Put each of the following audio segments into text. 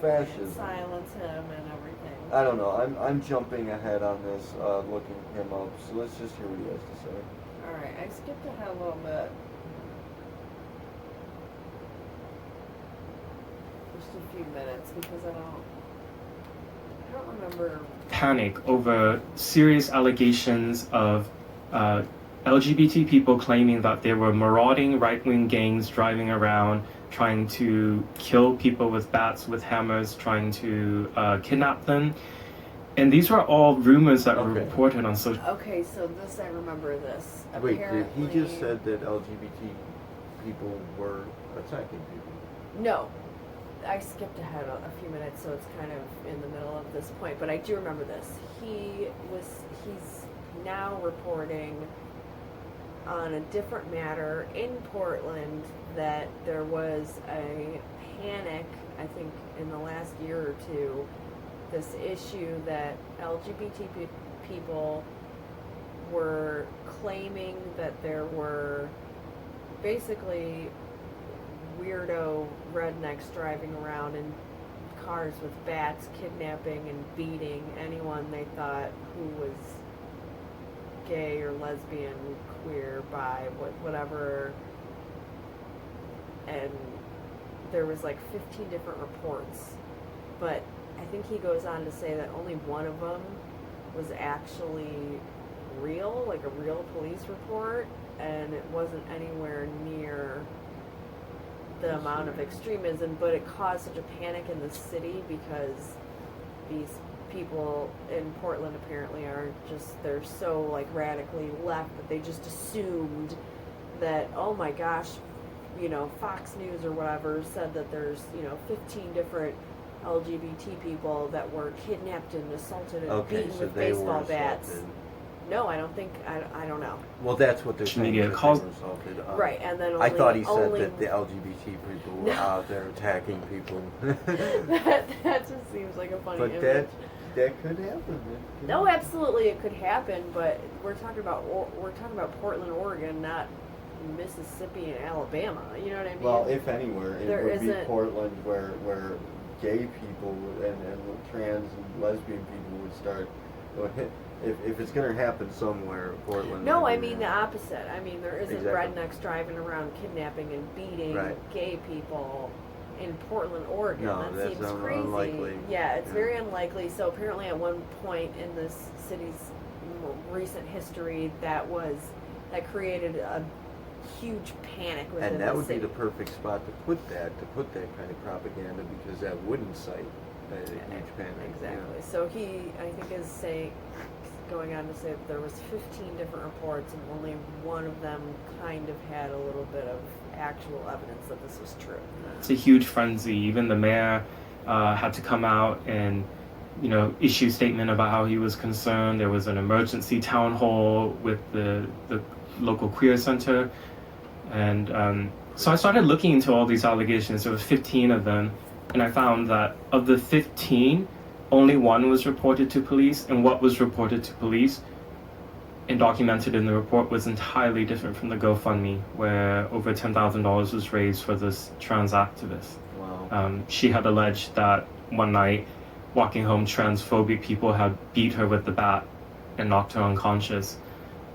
fascism. Silence him and everything. I don't know. I'm jumping ahead on this, looking him up. So let's just hear what he has to say. All right, I skipped ahead a little bit. Just a few minutes because I don't remember. Panic over serious allegations of LGBT people claiming that there were marauding right-wing gangs driving around trying to kill people with bats, with hammers, trying to kidnap them. And these were all rumors that were reported on social... Okay, so this, I remember this. Wait, Apparently, he just said that LGBT people were attacking people. No. I skipped ahead a few minutes, so it's kind of in the middle of this point, but I do remember this. He's now reporting on a different matter in Portland that there was a panic, I think, in the last year or two, this issue that LGBT people were claiming that there were basically weirdo rednecks driving around in cars with bats, kidnapping and beating anyone they thought who was gay or lesbian, queer, bi, whatever. And there was like 15 different reports, but I think he goes on to say that only one of them was actually real, like a real police report, and it wasn't anywhere near the amount of extremism, but it caused such a panic in the city because these people in Portland apparently are just, they're so like radically left that they just assumed that, oh my gosh, you know, Fox News or whatever said that there's, 15 different LGBT people that were kidnapped and assaulted and beaten with baseball bats. No, I don't think, I don't know. Well, that's what they're saying. Media calls... Right, and then I thought he said that the LGBT people were out there attacking people. that just seems like a funny image. That could happen. No, absolutely it could happen, but we're talking about Portland, Oregon, not Mississippi and Alabama. You know what I mean? Well, if anywhere, it would be Portland where gay people and trans and lesbian people would start. If it's going to happen somewhere, Portland. No, I mean the opposite. I mean, there isn't rednecks driving around kidnapping and beating gay people in Portland, Oregon. No, that seems crazy. Unlikely. Yeah, it's very unlikely. So apparently at one point in this city's recent history, that created a huge panic within the city. And that would be the perfect spot to put that kind of propaganda, because that would incite a huge panic. Exactly. Yeah. So he, I think, is going on to say that there was 15 different reports and only one of them kind of had a little bit of actual evidence that this was true. It's a huge frenzy. Even the mayor had to come out and, issue a statement about how he was concerned. There was an emergency town hall with the local queer center. And so I started looking into all these allegations. There was 15 of them. And I found that of the 15, only one was reported to police, and what was reported to police and documented in the report was entirely different from the GoFundMe, where over $10,000 was raised for this trans activist. Wow. She had alleged that one night, walking home, transphobic people had beat her with the bat and knocked her unconscious.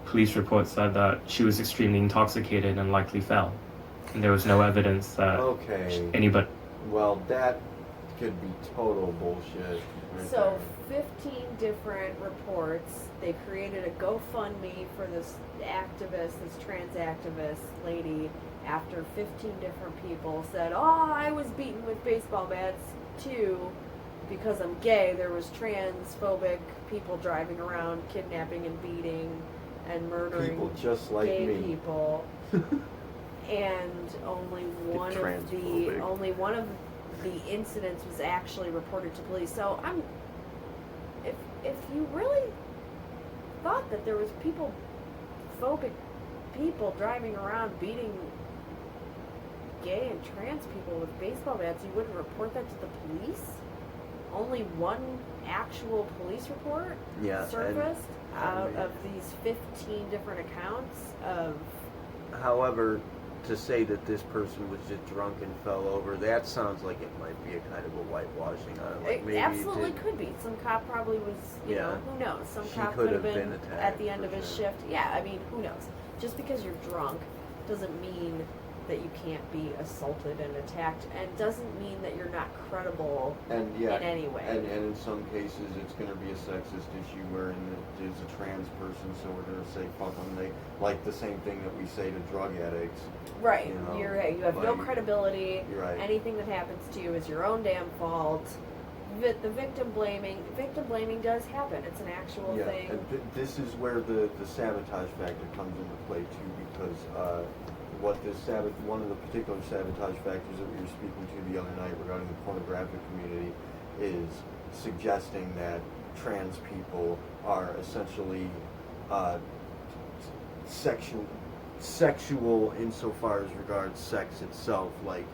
Police reports said that she was extremely intoxicated and likely fell. And there was no evidence that anybody... Well, that could be total bullshit. So 15 different reports. They created a GoFundMe for this activist, this trans activist lady, after 15 different people said, oh, I was beaten with baseball bats too because I'm gay. There was transphobic people driving around kidnapping and beating and murdering people just like gay me. people. And only one of the incidents was actually reported to police. So if you really thought that there was phobic people driving around beating gay and trans people with baseball bats, you wouldn't report that to the police? Only one actual police report surfaced out of these 15 different accounts of... However, to say that this person was just drunk and fell over, that sounds like it might be a kind of a whitewashing on it. Like It maybe absolutely could be. Some cop probably was, you know, who knows? Some She cop could could have have been been attacked, at the end for of his sure. shift. Yeah, I mean, who knows? Just because you're drunk doesn't mean that you can't be assaulted and attacked, and doesn't mean that you're not credible And in any way. and in some cases it's going to be a sexist issue wherein there's a trans person, so we're going to say fuck them. They like the same thing that we say to drug addicts. Right. You know, You have no like, credibility. You're right. Anything that happens to you is your own damn fault. The victim blaming does happen. It's an actual thing. And this is where the sabotage factor comes into play too, because one of the particular sabotage factors that we were speaking to the other night regarding the pornographic community is suggesting that trans people are essentially sexual insofar as regards sex itself, like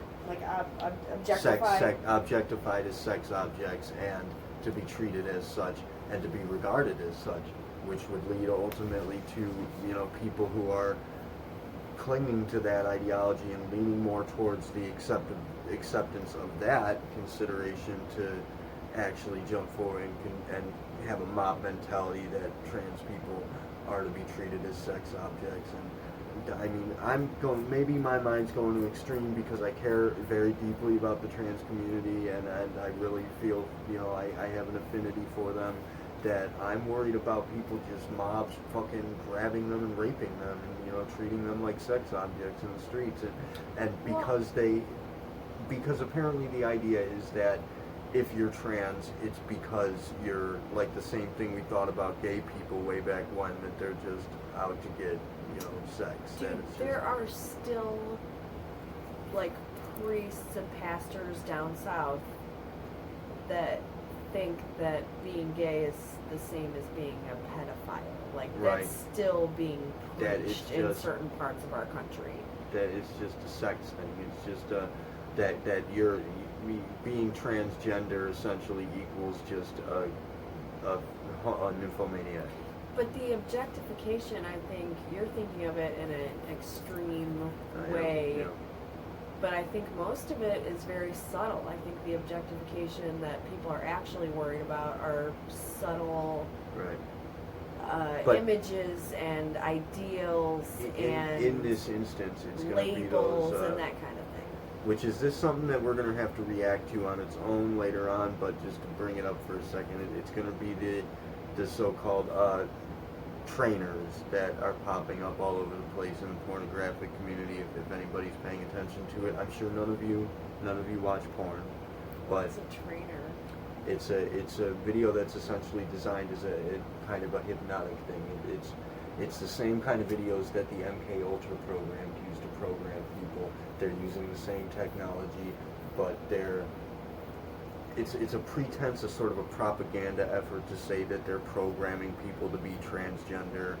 Objectified. objectified as sex objects, and to be treated as such and to be regarded as such, which would lead ultimately to, you know, people who are clinging to that ideology and leaning more towards the acceptance of that consideration to actually jump forward and have a mob mentality that trans people are to be treated as sex objects. And I mean, maybe my mind's going to extreme because I care very deeply about the trans community, and I really feel, you know, I have an affinity for them, that I'm worried about people just mobs fucking grabbing them and raping them and, you know, treating them like sex objects in the streets. And because apparently the idea is that if you're trans, it's because you're like the same thing we thought about gay people way back when, that they're just out to get, you know, sex. Dude, there are still like priests and pastors down south that think that being gay is the same as being a pedophile. Like, Right. that's still being That is preached in just- certain parts of our country. That it's just a sex thing. It's just that you're being transgender essentially equals just a nymphomaniac. But the objectification, I think, you're thinking of it in an extreme way. Yeah. But I think most of it is very subtle. I think the objectification that people are actually worried about are subtle Right. But images and ideals and in this instance, it's going to be labels those, and that kind of thing. which is this something that we're going to have to react to on its own later on, but just to bring it up for a second, it's going to be the so-called trainers that are popping up all over the place in the pornographic community. If anybody's paying attention to it, I'm sure none of you watch porn, but It's a trainer. it's a video that's essentially designed as a kind of a hypnotic thing. It's the same kind of videos that the MK Ultra program used to program people. They're using the same technology, but it's a pretense, a sort of a propaganda effort to say that they're programming people to be transgender.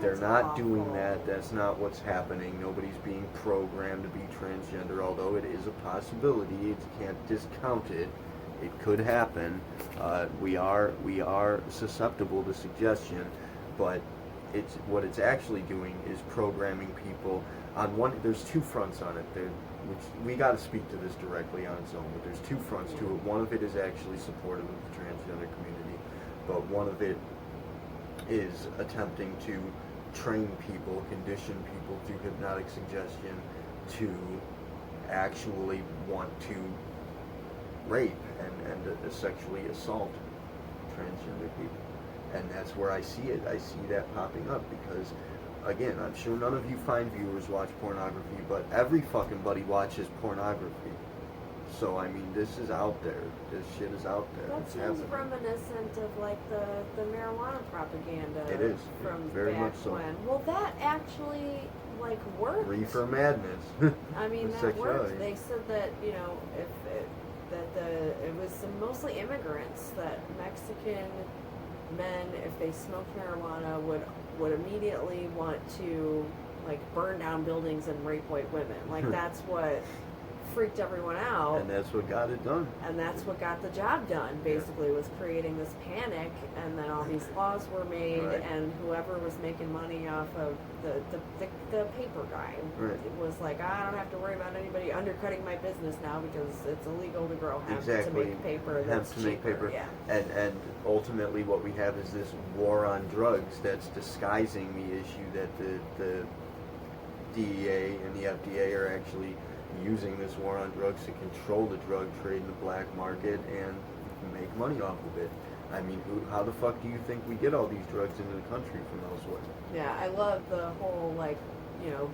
They're not doing that. That's not what's happening. Nobody's being programmed to be transgender, although it is a possibility. You can't discount it. It could happen. We are susceptible to suggestion, but what it's actually doing is programming people on one. There's two fronts on it. Which we got to speak to this directly on its own, but there's two fronts to it. One of it is actually supportive of the transgender community, but one of it is attempting to train people, condition people through hypnotic suggestion to actually want to rape and sexually assault transgender people. And that's where I see it. I see that popping up because, again, I'm sure none of you fine viewers watch pornography, but every fucking buddy watches pornography. So, I mean, this is out there. This shit is out there. That It's seems happening. reminiscent of like the marijuana propaganda. It is. From Very back much so. when. Well, that actually like worked. Reefer madness. I mean, With that worked. sexuality. They said that, you know, it was mostly immigrants, that Mexican men, if they smoked marijuana, would immediately want to like burn down buildings and rape white women. Like that's what freaked everyone out. And that's what got it done. And that's what got the job done, basically, was creating this panic, and then all these laws were made, Right. and whoever was making money off of the paper guy was like, I don't have to worry about anybody undercutting my business now because it's illegal to grow hemp to make paper that's cheaper. Make paper. Yeah. And ultimately what we have is this war on drugs that's disguising the issue that the DEA and the FDA are actually using this war on drugs to control the drug trade in the black market and make money off of it. I mean, how the fuck do you think we get all these drugs into the country from elsewhere? Yeah, I love the whole, like, you know,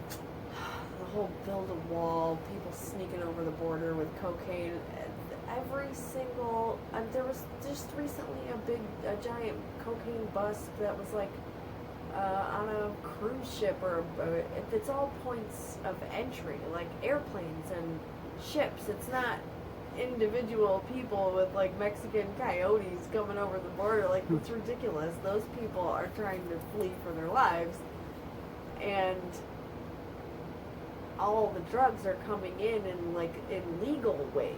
the whole build a wall, people sneaking over the border with cocaine. Every single, there was just recently a giant cocaine bust that was like on a cruise ship, or it's all points of entry, like airplanes and ships. It's not individual people with like Mexican coyotes coming over the border. Like, it's ridiculous. Those people are trying to flee for their lives, and all the drugs are coming in like in legal ways,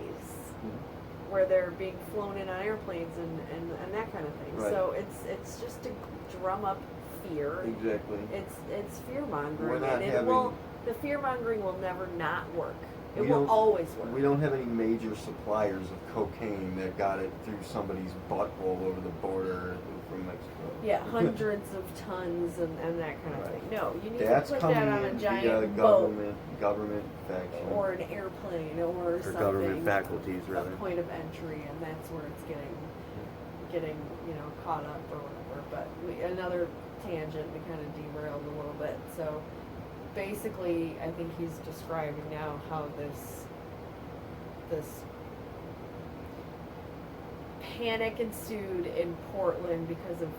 where they're being flown in on airplanes and that kind of thing. Right. So it's just to drum up fear. Exactly. It's fear mongering, We're not and having, the fear mongering will never not work. It we will don't- always work. we don't have any major suppliers of cocaine that got it through somebody's butthole over the border from Mexico. Yeah, hundreds of tons and that kind of Right. thing. No, you need That's to put coming that on a in giant via boat government faction. or an airplane or something. Government faculties, a rather. point of entry, and that's where it's getting caught up or whatever. But another tangent, we kind of derailed a little bit. So basically, I think he's describing now how this panic ensued in Portland because of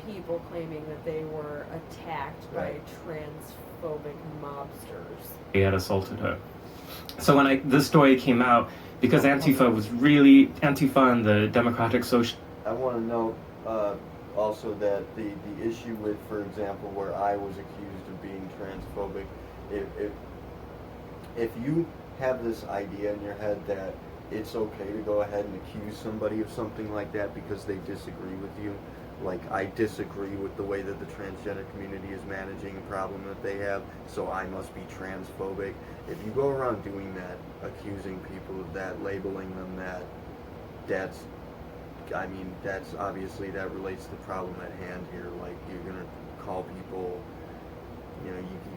people claiming that they were attacked by transphobic mobsters. He had assaulted her. So when this story came out, because Antifa and the Democratic Social. I want to note also that the issue with, for example, where I was accused of being transphobic, if you have this idea in your head that it's okay to go ahead and accuse somebody of something like that because they disagree with you, like, I disagree with the way that the transgender community is managing a problem that they have, so I must be transphobic. If you go around doing that, accusing people of that, labeling them that's obviously, that relates to the problem at hand here. Like, you're gonna call people, you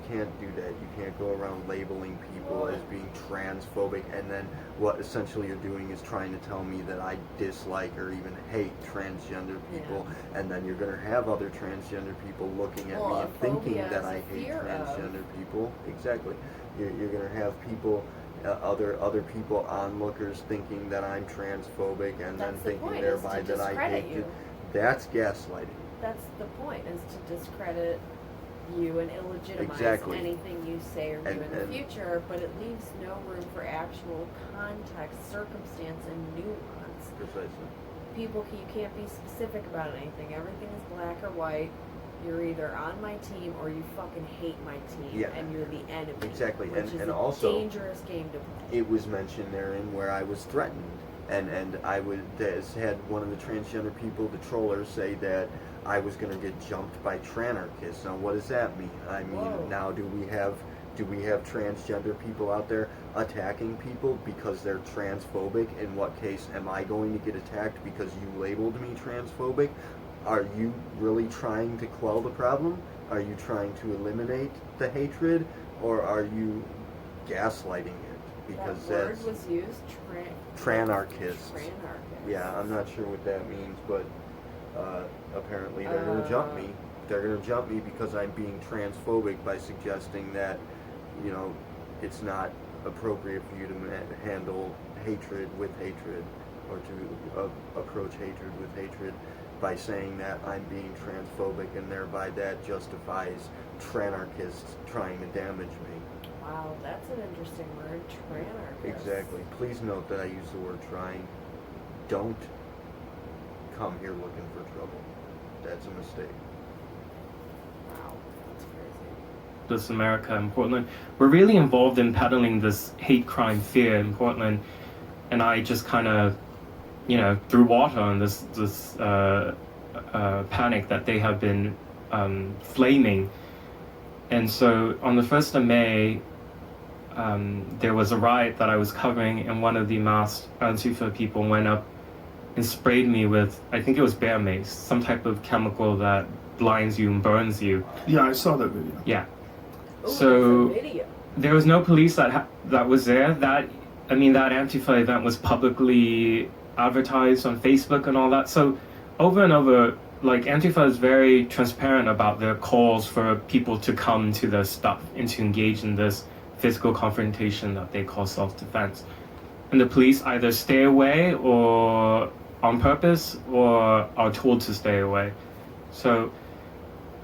can't do that. You can't go around labeling people as being transphobic, and then what essentially you're doing is trying to tell me that I dislike or even hate transgender people, and then you're gonna have other transgender people looking at me and thinking that I hate transgender people. Exactly. You're gonna have people, other people, onlookers, thinking that I'm transphobic, and then thinking thereby that I hate you. That's gaslighting. That's the point, is to discredit you and illegitimize anything you say or do in the future, but it leaves no room for actual context, circumstance, and nuance. Precisely. You can't be specific about anything. Everything is black or white. You're either on my team or you fucking hate my team, and you're the enemy. Exactly, which is and a also dangerous game to play. It was mentioned therein where I was threatened, and had one of the transgender people, the trollers, say that I was going to get jumped by tranarchists. Now, what does that mean? I mean, now do we have transgender people out there attacking people because they're transphobic? In what case am I going to get attacked because you labeled me transphobic? Are you really trying to quell the problem? Are you trying to eliminate the hatred, or are you gaslighting it? Because that word was used, tranarchists. Tranarchists. Yeah, I'm not sure what that means, but apparently they're going to jump me. They're going to jump me because I'm being transphobic by suggesting that, it's not appropriate for you to handle hatred with hatred, or to approach hatred with hatred, by saying that I'm being transphobic, and thereby that justifies tranarchists trying to damage me. Wow, that's an interesting word, tranarchist. Exactly. Please note that I use the word trying. Don't come here looking for trouble. That's a mistake. Wow, that's crazy. This America in Portland, were really involved in peddling this hate crime fear in Portland, and I just kind of, threw water on this panic that they have been flaming. And so on the 1st of May, there was a riot that I was covering, and one of the masked Antifa people went up and sprayed me with, I think it was bear mace, some type of chemical that blinds you and burns you. Yeah, I saw that video. Yeah. Ooh, So it's a video. there was no police that was there. That Antifa event was publicly advertised on Facebook and all that. So over and over, like, Antifa is very transparent about their calls for people to come to their stuff and to engage in this physical confrontation that they call self-defense. And the police either stay away or on purpose or are told to stay away. So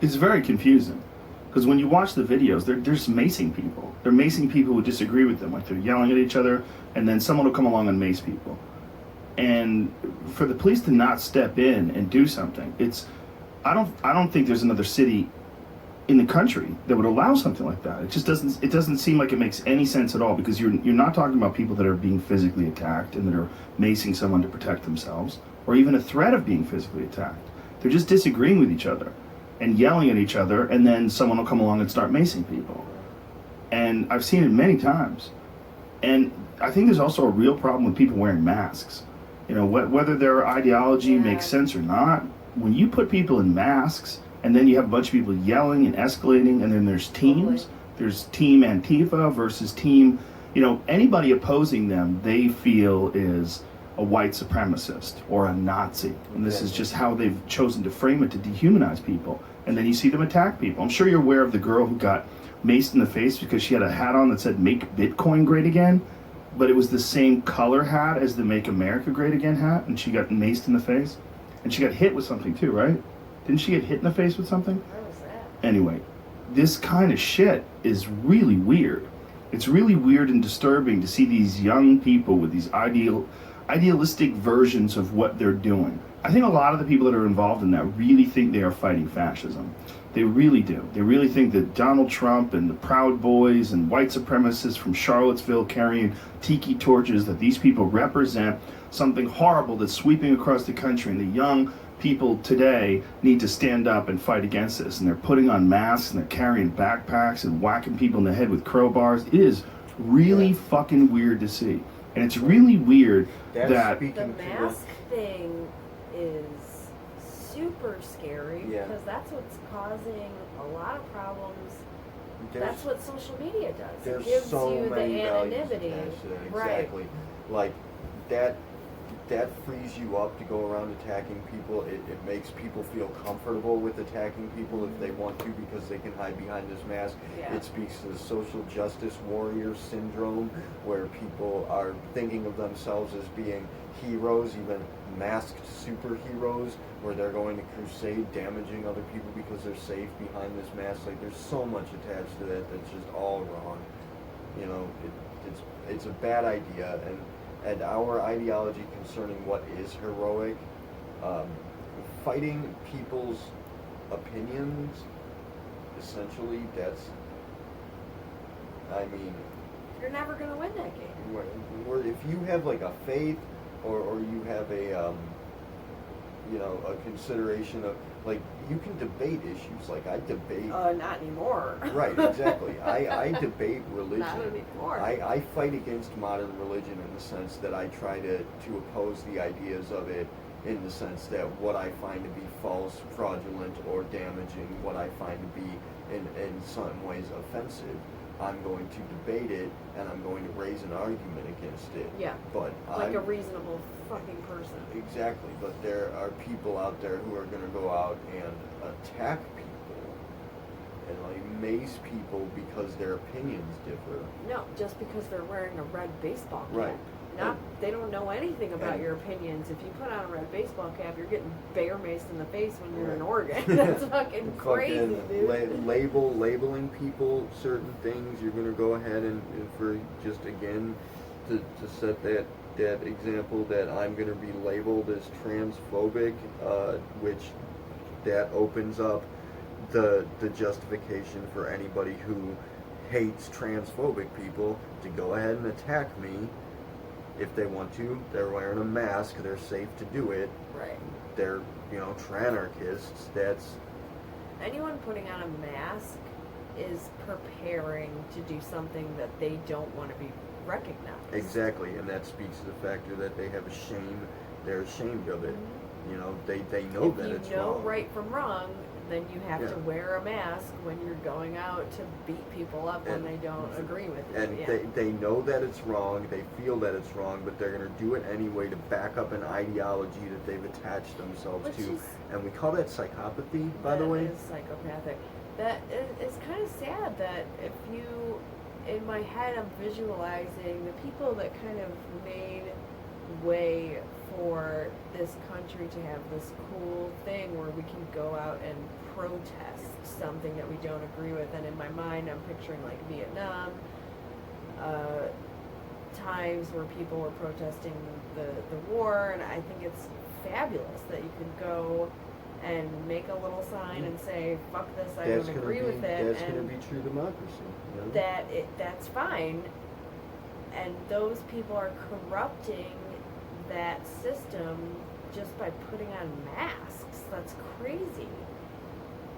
it's very confusing, because when you watch the videos, they're just macing people. They're macing people who disagree with them, like they're yelling at each other, and then someone will come along and mace people. And for the police to not step in and do something, I don't think there's another city in the country that would allow something like that. It just doesn't seem like it makes any sense at all, because you're not talking about people that are being physically attacked and that are macing someone to protect themselves, or even a threat of being physically attacked. They're just disagreeing with each other and yelling at each other, and then someone will come along and start macing people. And I've seen it many times. And I think there's also a real problem with people wearing masks. Whether their ideology makes sense or not, when you put people in masks and then you have a bunch of people yelling and escalating, and then there's teams, Totally. There's team Antifa versus team, anybody opposing them, they feel is a white supremacist or a Nazi. And this is just how they've chosen to frame it, to dehumanize people. And then you see them attack people. I'm sure you're aware of the girl who got maced in the face because she had a hat on that said "Make Bitcoin Great Again," but it was the same color hat as the "Make America Great Again" hat, and she got maced in the face. And she got hit with something too, right? Didn't she get hit in the face with something? Where was that? Anyway, this kind of shit is really weird. It's really weird and disturbing to see these young people with these idealistic versions of what they're doing. I think a lot of the people that are involved in that really think they are fighting fascism. They really do. They really think that Donald Trump and the Proud Boys and white supremacists from Charlottesville carrying tiki torches, that these people represent something horrible that's sweeping across the country, and the young people today need to stand up and fight against this. And they're putting on masks and they're carrying backpacks and whacking people in the head with crowbars. It is really fucking weird to see. And it's really weird that The mask thing is super scary because that's what's causing a lot of problems. That's what social media does. There's It gives so you the many values anonymity. attached to it. Right. Exactly. Like that frees you up to go around attacking people. It makes people feel comfortable with attacking people if they want to, because they can hide behind this mask. Yeah. It speaks to the social justice warrior syndrome, where people are thinking of themselves as being heroes, even masked superheroes, where they're going to crusade damaging other people because they're safe behind this mask. Like, there's so much attached to that that's just all wrong. It's a bad idea, and our ideology concerning what is heroic, fighting people's opinions, essentially, You're never going to win that game. where if you have like a faith, or you have a consideration of, like, you can debate issues. Like, I debate. Not anymore. Right, exactly. I debate religion. Not anymore. I fight against modern religion in the sense that I try to oppose the ideas of it, in the sense that what I find to be false, fraudulent, or damaging, what I find to be in some ways offensive, I'm going to debate it, and I'm going to raise an argument against it. Yeah. But Like a reasonable fucking person. Exactly, but there are people out there who are going to go out and attack people and like mace people because their opinions differ. No, just because they're wearing a red baseball cap. Right. They don't know anything about and- your opinions. If you put on a red baseball cap, you're getting bear maced in the face when you're in Right. Oregon. That's fucking crazy, dude. Labeling people certain things. You're going to go ahead and for just again to set that example that I'm going to be labeled as transphobic, which that opens up the justification for anybody who hates transphobic people to go ahead and attack me if they want to. They're wearing a mask. They're safe to do it. Right. They're, tranarchists. That's Anyone putting on a mask is preparing to do something that they don't want to be recognized. exactly, and that speaks to the factor that they have a shame. They're ashamed of it. They know that it's If you know wrong. right from wrong, then you have Yeah. to wear a mask when you're going out to beat people up when And- they don't agree with you. And Yeah. they know that it's wrong, they feel that it's wrong, but they're going to do it anyway to back up an ideology that they've attached themselves Which to. is- And we call that psychopathy, by the That way. is psychopathic. That is kind of sad that if you, in my head, I'm visualizing the people that kind of made way for this country to have this cool thing where we can go out and protest something that we don't agree with. And in my mind, I'm picturing like Vietnam, times where people were protesting the war, and I think it's fabulous that you could go and make a little sign and say, fuck this, I That's don't gonna agree be with it, that's and going to be true democracy. that's fine. And those people are corrupting that system just by putting on masks. That's crazy.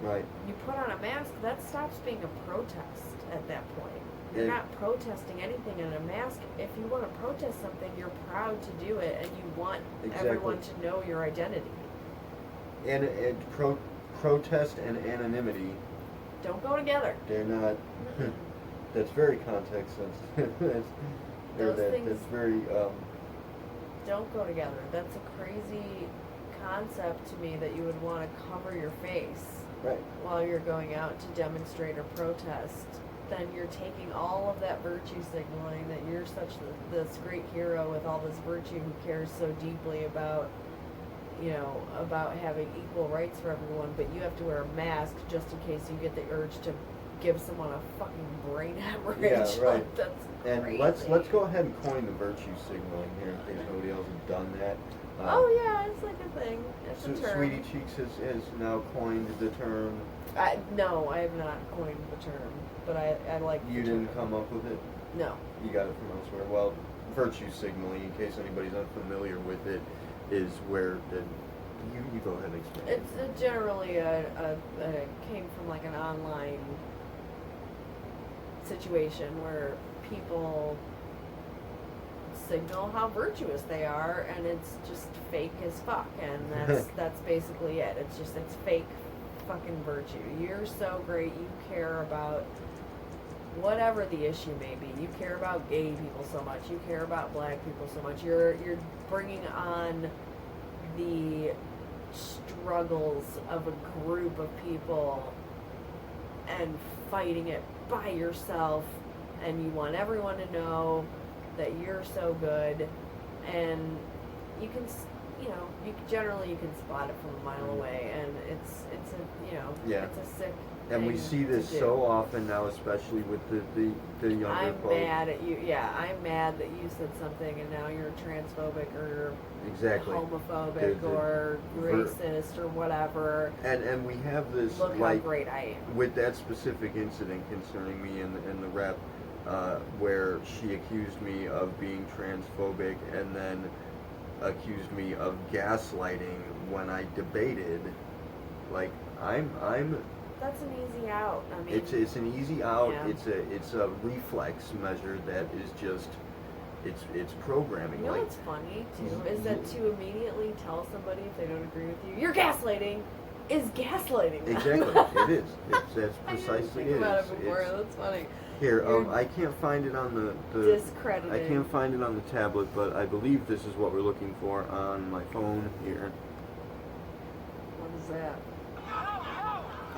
Right. You put on a mask, that stops being a protest at that point. You're Yeah. not protesting anything in a mask. If you want to protest something, you're proud to do it, and you want Exactly. everyone to know your identity. And protest and anonymity, Don't go together. they're not. That's very context sensitive. Those that's things- very. Don't go together. That's a crazy concept to me that you would want to cover your face Right. while you're going out to demonstrate or protest. Then you're taking all of that virtue signaling that you're such this great hero with all this virtue who cares so deeply about, about having equal rights for everyone, but you have to wear a mask just in case you get the urge to give someone a fucking brain hemorrhage. Yeah, right. Like, that's And crazy. let's go ahead and coin the virtue signaling here in case nobody else has done that. Oh yeah, it's like a thing. It's a term. Sweetie Cheeks has now coined the term. No, I have not coined the term, but I like the You didn't term. come up with it. No. You got it from elsewhere. Well, virtue signaling, in case anybody's unfamiliar with it, is where you go ahead and explain. It's generally came from like an online situation where people signal how virtuous they are, and it's just fake as fuck, and that's basically it. It's fake fucking virtue. You're so great, you care about whatever the issue may be. You care about gay people so much, you care about black people so much. You're bringing on the struggles of a group of people and fighting it by yourself, and you want everyone to know that you're so good, and you can you can spot it from a mile away, and it's a Yeah. it's a sick And we thing see this to do. so often now, especially with the younger I'm folks. mad at you. Yeah, I'm mad that you said something and now you're transphobic or Exactly. homophobic The- or ver- racist or whatever. And we have this Look how like great I am. with that specific incident concerning me in the rep, where she accused me of being transphobic and then accused me of gaslighting when I debated. Like I'm That's an easy out. I mean, it's an easy out. Yeah. It's a reflex measure that is just it's programming. you know like what's funny too is that to immediately tell somebody if they don't agree with you, you're gaslighting, is gaslighting them. exactly it is. That's I didn't precisely think it about is. it before. It's- That's funny. Here, You're I can't find it on the Discrediting. I can't find it on the tablet, but I believe this is what we're looking for on my phone here. What is that?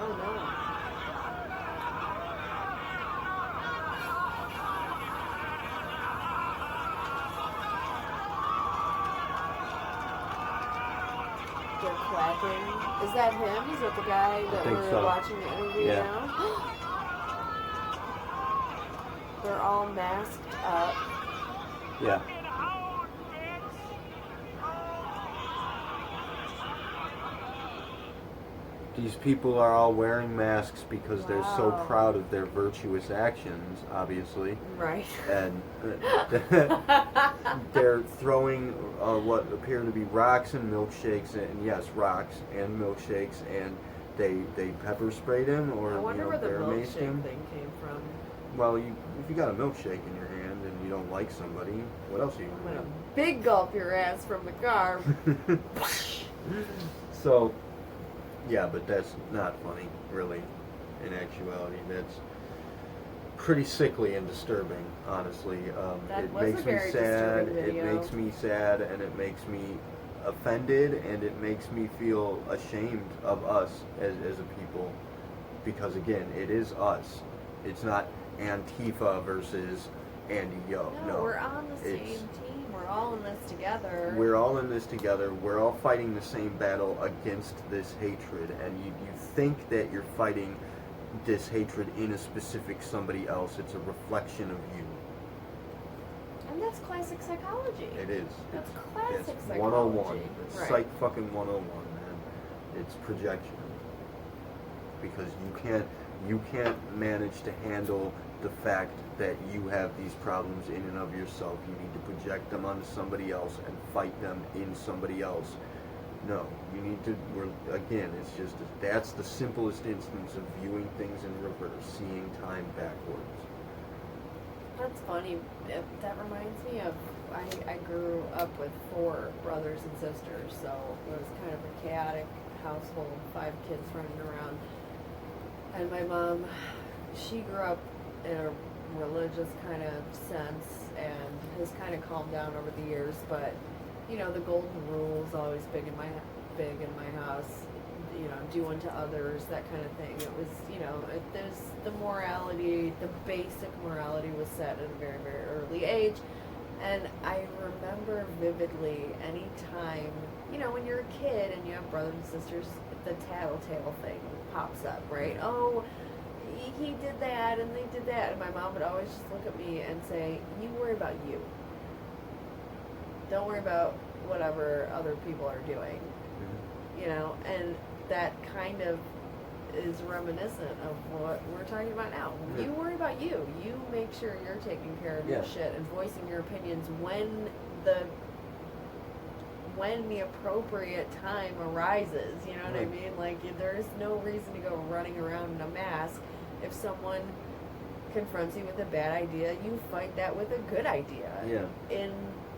Oh no. They're clapping. Is that him? Is that the guy that think we're so. watching the interview Yeah. now? They're all masked up. Yeah. These people are all wearing masks because they're so Wow. proud of their virtuous actions, obviously. Right. And they're throwing what appear to be rocks and milkshakes, and yes, rocks and milkshakes, and they pepper sprayed him, or I wonder where the they're maced milkshake him. thing came from. Well, if you got a milkshake in your hand and you don't like somebody, what else are you I'm gonna gonna big gulp your ass from the car. do? So, yeah, but that's not funny, really. In actuality, that's pretty sickly and disturbing, honestly. That It was a makes me very sad. disturbing It video. makes me sad, and it makes me offended, and it makes me feel ashamed of us as a people, because again, it is us. It's not Antifa versus Andy Ngo. No, we're on the same it's- team. We're all in this together. We're all in this together. We're all fighting the same battle against this hatred, and you think that you're fighting this hatred in a specific somebody else. It's a reflection of you. And that's classic psychology. It is. That's classic It's psychology. 101. It's Right. psych fucking 101, man. It's projection. Because you can't manage to handle the fact that you have these problems in and of yourself. You need to project them onto somebody else and fight them in somebody else. No, you need to, again, it's just, that's the simplest instance of viewing things in reverse, seeing time backwards. That's funny. That reminds me of, I grew up with 4 brothers and sisters, so it was kind of a chaotic household, 5 kids running around. And my mom, she grew up in a religious kind of sense and has kind of calmed down over the years, but you know, the golden rule is always big in my house. You know, do unto others, that kind of thing. It was, you know, there's the morality, the basic morality was set at a very, very early age. And I remember vividly any time, you know, when you're a kid and you have brothers and sisters, the tattletale thing pops up, right? Oh, he did that and they did that. And my mom would always just look at me and say, you worry about you. Don't worry about whatever other people are doing. You know, and that kind of is reminiscent of what we're talking about now. Yeah. You worry about you. You make sure you're taking care of your Yeah. shit and voicing your opinions when the appropriate time arises. You know what I Right. mean? Like, there's no reason to go running around in a mask. If someone confronts you with a bad idea, you fight that with a good idea. Yeah. In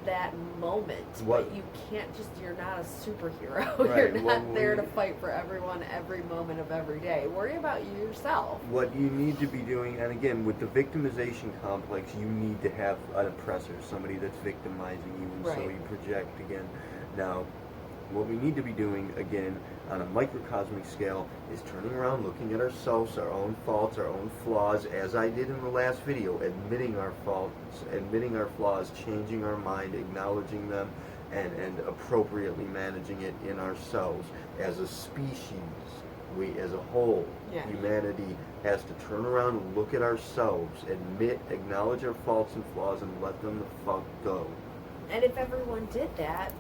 that moment, What- but you can't just, you're not a superhero. Right, You're well, not there to fight for everyone every moment of every day. Worry about you yourself. What you need to be doing, and again, with the victimization complex, you need to have an oppressor, somebody that's victimizing you, and so Right. you project again. Now, what we need to be doing, again, on a microcosmic scale, is turning around, looking at ourselves, our own faults, our own flaws, as I did in the last video, admitting our faults, admitting our flaws, changing our mind, acknowledging them, and appropriately managing it in ourselves. As a species, we as a whole, Yeah. humanity has to turn around and look at ourselves, admit, acknowledge our faults and flaws, and let them the fuck go. And if everyone did that,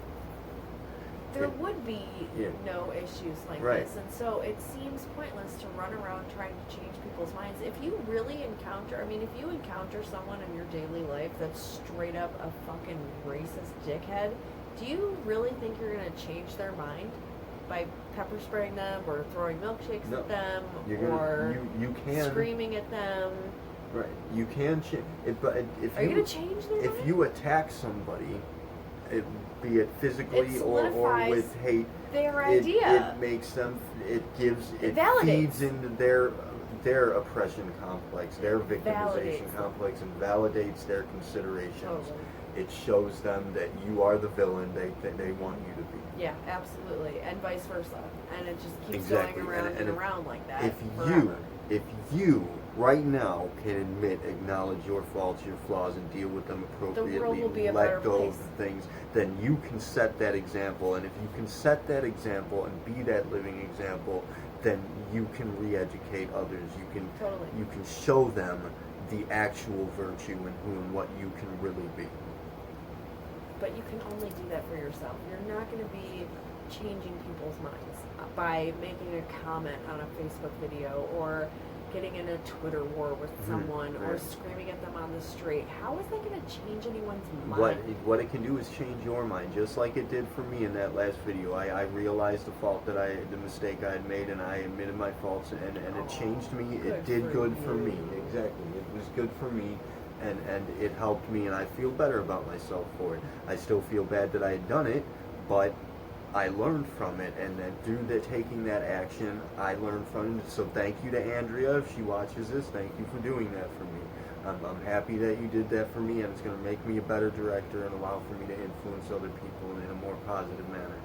there It- would be yeah. no issues like Right. this. And so it seems pointless to run around trying to change people's minds. If you really encounter, if you encounter someone in your daily life that's straight up a fucking racist dickhead, do you really think you're going to change their mind by pepper spraying them or throwing milkshakes No. at them You're or gonna, you can, screaming at them? right? You can change it, but if Are you going to change their if mind? you attack somebody, be it physically It or solidifies with hate, their it idea. makes them, it validates. feeds into their oppression complex, their victimization Validates. complex, and validates their considerations. Totally. It shows them that you are the villain they want you to be. Yeah, absolutely, and vice versa, and it just keeps Exactly, going around and and if- around like that. If forever. you right now can admit, acknowledge your faults, your flaws, and deal with them appropriately, world will be a better let go place. of the things, then you can set that example. And if you can set that example and be that living example, then you can re-educate others. Totally. You can show them the actual virtue and who and what you can really be. But you can only do that for yourself. You're not going to be changing people's minds. by making a comment on a Facebook video or getting in a Twitter war with someone or screaming at them on the street. How is that going to change anyone's mind? What it can do is change your mind, just like it did for me in that last video. I realized the mistake I had made, and I admitted my faults, and it changed me. It did good for me. Exactly. It was good for me, and it helped me, and I feel better about myself for it. I still feel bad that I had done it, but I learned from it, and then through taking that action, I learned from it. So thank you to Andrea, if she watches this. Thank you for doing that for me. I'm happy that you did that for me, and it's going to make me a better director and allow for me to influence other people in a more positive manner.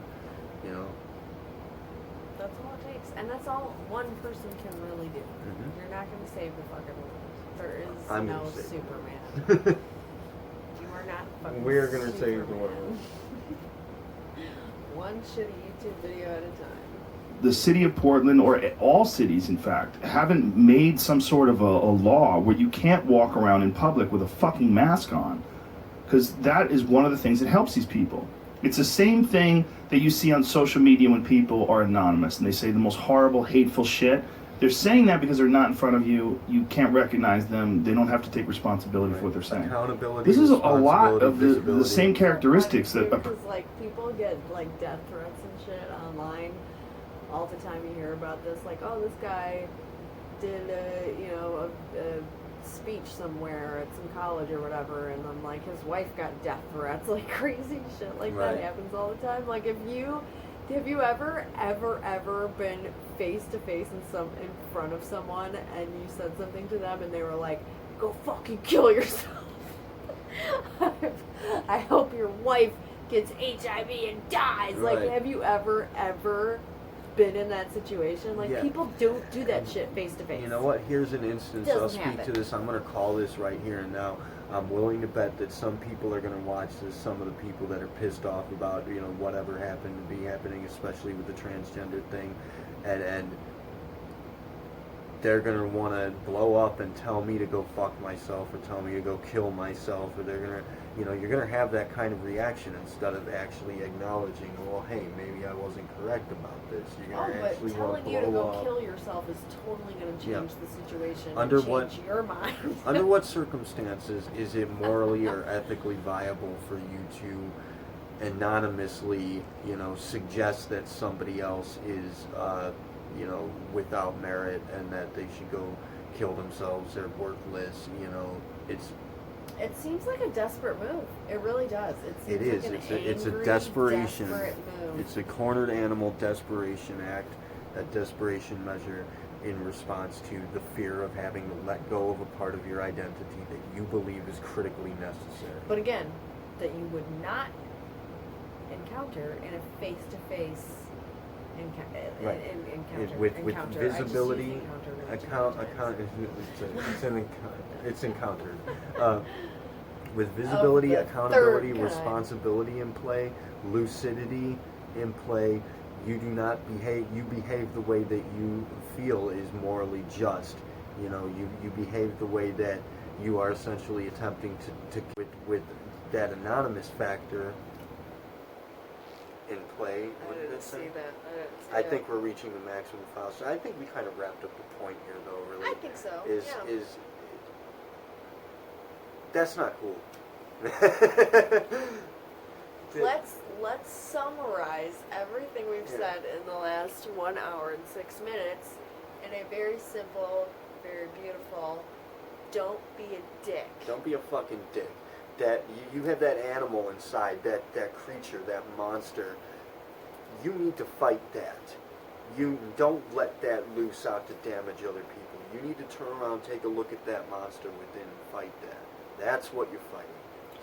You know? That's all it takes, and that's all one person can really do. You're not going to save the fucking world. There is no Superman. You are not fucking We're going to Superman. save the world. One shitty YouTube video at a time. The city of Portland, or all cities in fact, haven't made some sort of a law where you can't walk around in public with a fucking mask on. Because that is one of the things that helps these people. It's the same thing that you see on social media when people are anonymous and they say the most horrible, hateful shit. They're saying that because they're not in front of you. You can't recognize them. They don't have to take responsibility for what they're saying. Accountability. This is a lot of the same characteristics that. Because like people get like death threats and shit online all the time. You hear about this, like, oh, this guy did a speech somewhere at some college or whatever, and then like his wife got death threats, like crazy shit like that happens all the time. Like, have you ever been face to face in front of someone and you said something to them and they were like, "Go fucking kill yourself"? I hope your wife gets HIV and dies. Like, have you ever been in that situation? Like, people don't do that shit face to face. You know what? Here's an instance. I'll speak to this. I'm going to call this right here and now. I'm willing to bet that some people are going to watch this. Some of the people that are pissed off about whatever happened to be happening, especially with the transgender thing, and they're going to want to blow up and tell me to go fuck myself or tell me to go kill myself, or they're going to, you're going to have that kind of reaction instead of actually acknowledging, well, hey, maybe I wasn't correct about this. You're going to actually want to blow up. Telling you to go kill yourself is totally going to change the situation and change your mind. Under what circumstances is it morally or ethically viable for you to anonymously, suggest that somebody else is, without merit and that they should go kill themselves, they're worthless, It seems like a desperate move. It really does. It is. It's a desperation. Move. It's a cornered animal desperation act, a desperation measure in response to the fear of having to let go of a part of your identity that you believe is critically necessary. But again, that you would not encounter in a face-to-face encounter. With visibility, it's encountered. With visibility, accountability, responsibility in play, lucidity in play, you behave the way that you feel is morally just. You behave the way that you are essentially attempting to with that anonymous factor in play. I didn't see that. I think we're reaching the maximum file. So I think we kind of wrapped up the point here, though. Really, I think so. That's not cool. Let's summarize everything we've said in the last 1 hour and 6 minutes in a very simple, very beautiful. Don't be a dick. Don't be a fucking dick. That you have that animal inside, that creature, that monster. You need to fight that. You don't let that loose out to damage other people. You need to turn around, take a look at that monster within, and fight that. That's what you're fighting.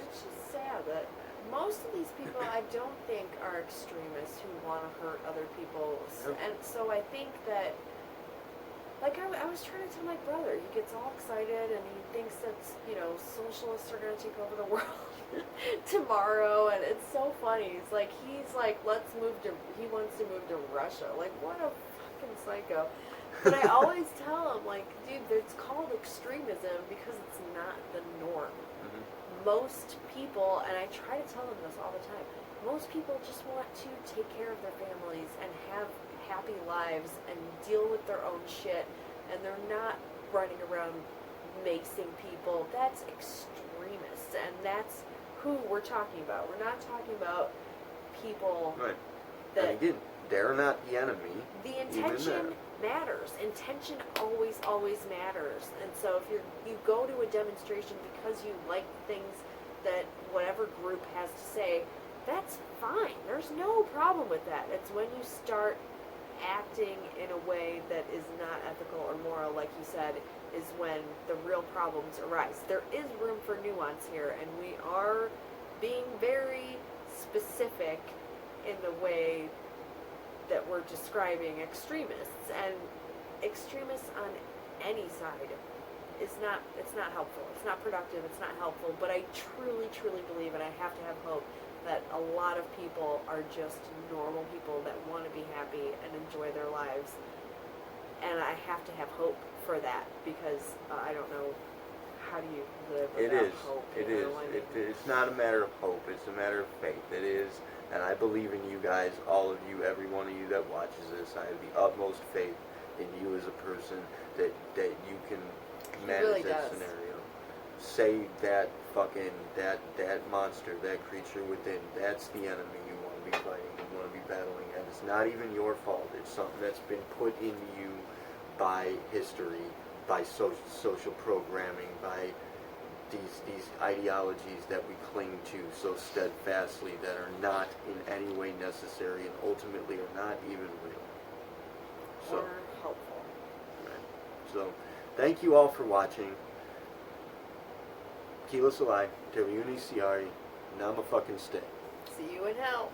It's just sad that most of these people, I don't think, are extremists who want to hurt other people. And so I think that, like I was trying to tell my brother, he gets all excited and he thinks that, socialists are going to take over the world tomorrow, and it's so funny. It's like, he's like, he wants to move to Russia. Like, what a fucking psycho. But I always tell him, like, dude, it's called extremism because it's not the norm. Most people, and I try to tell them this all the time, most people just want to take care of their families and have happy lives and deal with their own shit, and they're not running around macing people. That's extremists, and that's who we're talking about. We're not talking about people Right. that... And again, they're not the enemy. The intention matters. Intention always, always matters. And so if you go to a demonstration because you like things that whatever group has to say, that's fine. There's no problem with that. It's when you start acting in a way that is not ethical or moral, like you said, is when the real problems arise. There is room for nuance here, and we are being very specific in the way that we're describing extremists, and extremists on any side it's not helpful. It's not productive. It's not helpful. But I truly, truly believe, and I have to have hope, that a lot of people are just normal people that want to be happy and enjoy their lives. And I have to have hope for that, because I don't know, how do you live without hope? It is. It's not a matter of hope. It's a matter of faith. It is. And I believe in you guys, all of you, every one of you that watches this. I have the utmost faith in you as a person that you can manage that scenario. Say that fucking, that monster, that creature within, that's the enemy you want to be fighting, you want to be battling, and it's not even your fault. It's something that's been put in you by history, by social programming, by these ideologies that we cling to so steadfastly that are not in any way necessary and ultimately are not even real. So, or helpful. right. So, thank you all for watching. Keelah, Taerve, siari, Namasté. See you in hell.